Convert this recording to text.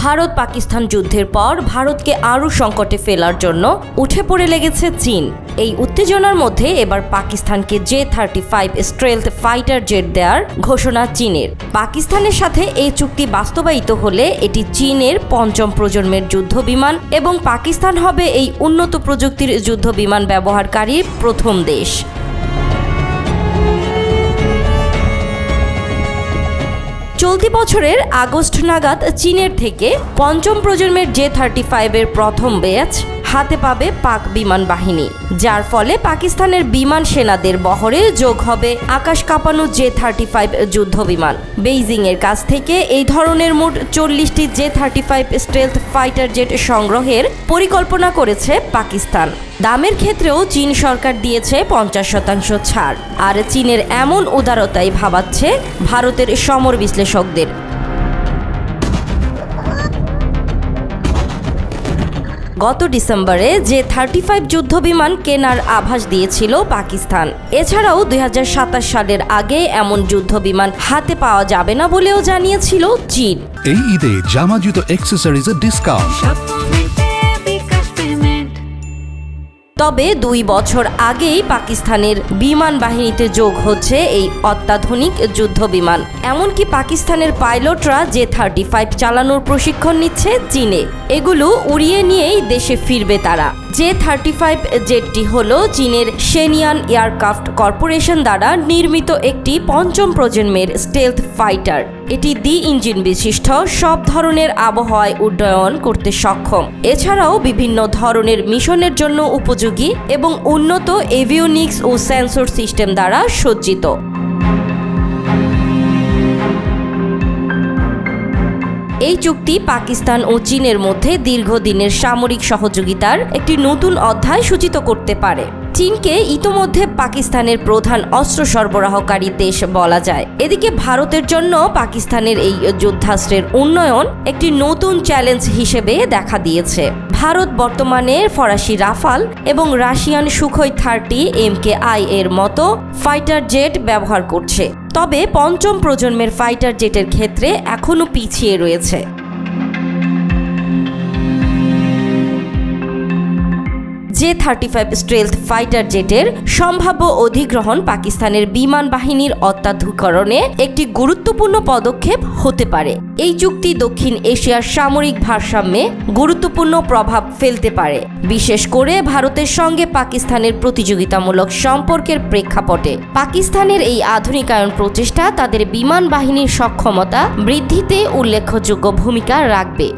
ভারত পাকিস্তান যুদ্ধের পর ভারতকে আরও সংকটে ফেলার জন্য উঠে পড়ে লেগেছে চীন। এই উত্তেজনার মধ্যে এবার পাকিস্তানকে J-35 স্টেলথ ফাইটার জেট দেওয়ার ঘোষণা চীনের। পাকিস্তানের সাথে এই চুক্তি বাস্তবায়িত হলে এটি চীনের পঞ্চম প্রজন্মের যুদ্ধ বিমান এবং পাকিস্তান হবে এই উন্নত প্রযুক্তির যুদ্ধ বিমান ব্যবহারকারী প্রথম দেশ। চলতি বছরের আগস্ট নাগাদ চীনের থেকে পঞ্চম প্রজন্মের J-35 এর প্রথম ব্যাচ হাতে পাবে পাক বিমান বাহিনী, যার ফলে পাকিস্তানের বিমান সেনাদের বহরে যোগ হবে আকাশ কাঁপানো J-35 যুদ্ধ বিমান। বেইজিং এর কাছ থেকে এই ধরনের মোট 40টি J-35 স্টেলথ ফাইটার জেট সংগ্রহের পরিকল্পনা করেছে পাকিস্তান। দামের ক্ষেত্রেও চীন সরকার দিয়েছে 50% ছাড়, আর চীনের এমন উদারতাই ভাবাচ্ছে ভারতের সমর বিশ্লেষকদের। গত ডিসেম্বরে J-35 যুদ্ধ বিমান কেনার আভাস দিয়েছিল পাকিস্তান। এছাড়াও 2027 সালের আগে এমন যুদ্ধ বিমান হাতে পাওয়া যাবে না বলেও জানিয়েছিল চীন। এই ঈদে জামা জুতো অ্যাক্সেসরিজের ডিসকাউন্ট। তবে 2 বছর আগেই পাকিস্তানের বিমান বাহিনীতে যোগ হচ্ছে এই অত্যাধুনিক যুদ্ধ বিমান। এমনকি পাকিস্তানের পাইলটরা J-35 চালানোর প্রশিক্ষণ নিচ্ছে চীনে। এগুলো উড়িয়ে নিয়েই দেশে ফিরবে তারা। J-35 জেটটি হলো চীনের শেনিয়ান এয়ারক্রাফট কর্পোরেশন দ্বারা নির্মিত একটি পঞ্চম প্রজন্মের স্টেলথ ফাইটার। এটি ইঞ্জিন বিশিষ্ট, সব ধরনের আবহাওয়ায় উড্ডয়ন করতে সক্ষম। এছাড়াও বিভিন্ন ধরনের মিশনের জন্য উপযোগী এবং উন্নত এভিওনিক্স ও সেন্সর সিস্টেম দ্বারা সজ্জিত। এই চুক্তি পাকিস্তান ও চীনের মধ্যে দীর্ঘদিনের সামরিক সহযোগিতার একটি নতুন অধ্যায় সূচিত করতে পারে। চীনকে ইতোমধ্যে পাকিস্তানের প্রধান অস্ত্র সরবরাহকারী দেশ বলা যায়। এদিকে ভারতের জন্য পাকিস্তানের এই যুদ্ধাস্ত্রের উন্নয়ন একটি নতুন চ্যালেঞ্জ হিসেবে দেখা দিয়েছে। ভারত বর্তমানে ফরাসি রাফাল এবং রাশিয়ান সুখোই 30 MKI এর মতো ফাইটার জেট ব্যবহার করছে, তবে পঞ্চম প্রজন্মের ফাইটার জেটের ক্ষেত্রে এখনও পিছিয়ে রয়েছে। J-35 স্টেলথ ফাইটার জেটের সম্ভাব্য অধিগ্রহণ পাকিস্তানের বিমান বাহিনীর অত্যাধুনিকীকরণে একটি গুরুত্বপূর্ণ পদক্ষেপ হতে পারে। এই চুক্তি দক্ষিণ এশিয়ার সামরিক ভারসাম্যে গুরুত্বপূর্ণ প্রভাব ফেলতে পারে, বিশেষ করে ভারতের সঙ্গে পাকিস্তানের প্রতিযোগিতামূলক সম্পর্কের প্রেক্ষাপটে। পাকিস্তানের এই আধুনিকায়ন প্রচেষ্টা তাদের বিমান বাহিনীর সক্ষমতা বৃদ্ধিতে উল্লেখযোগ্য ভূমিকা রাখবে।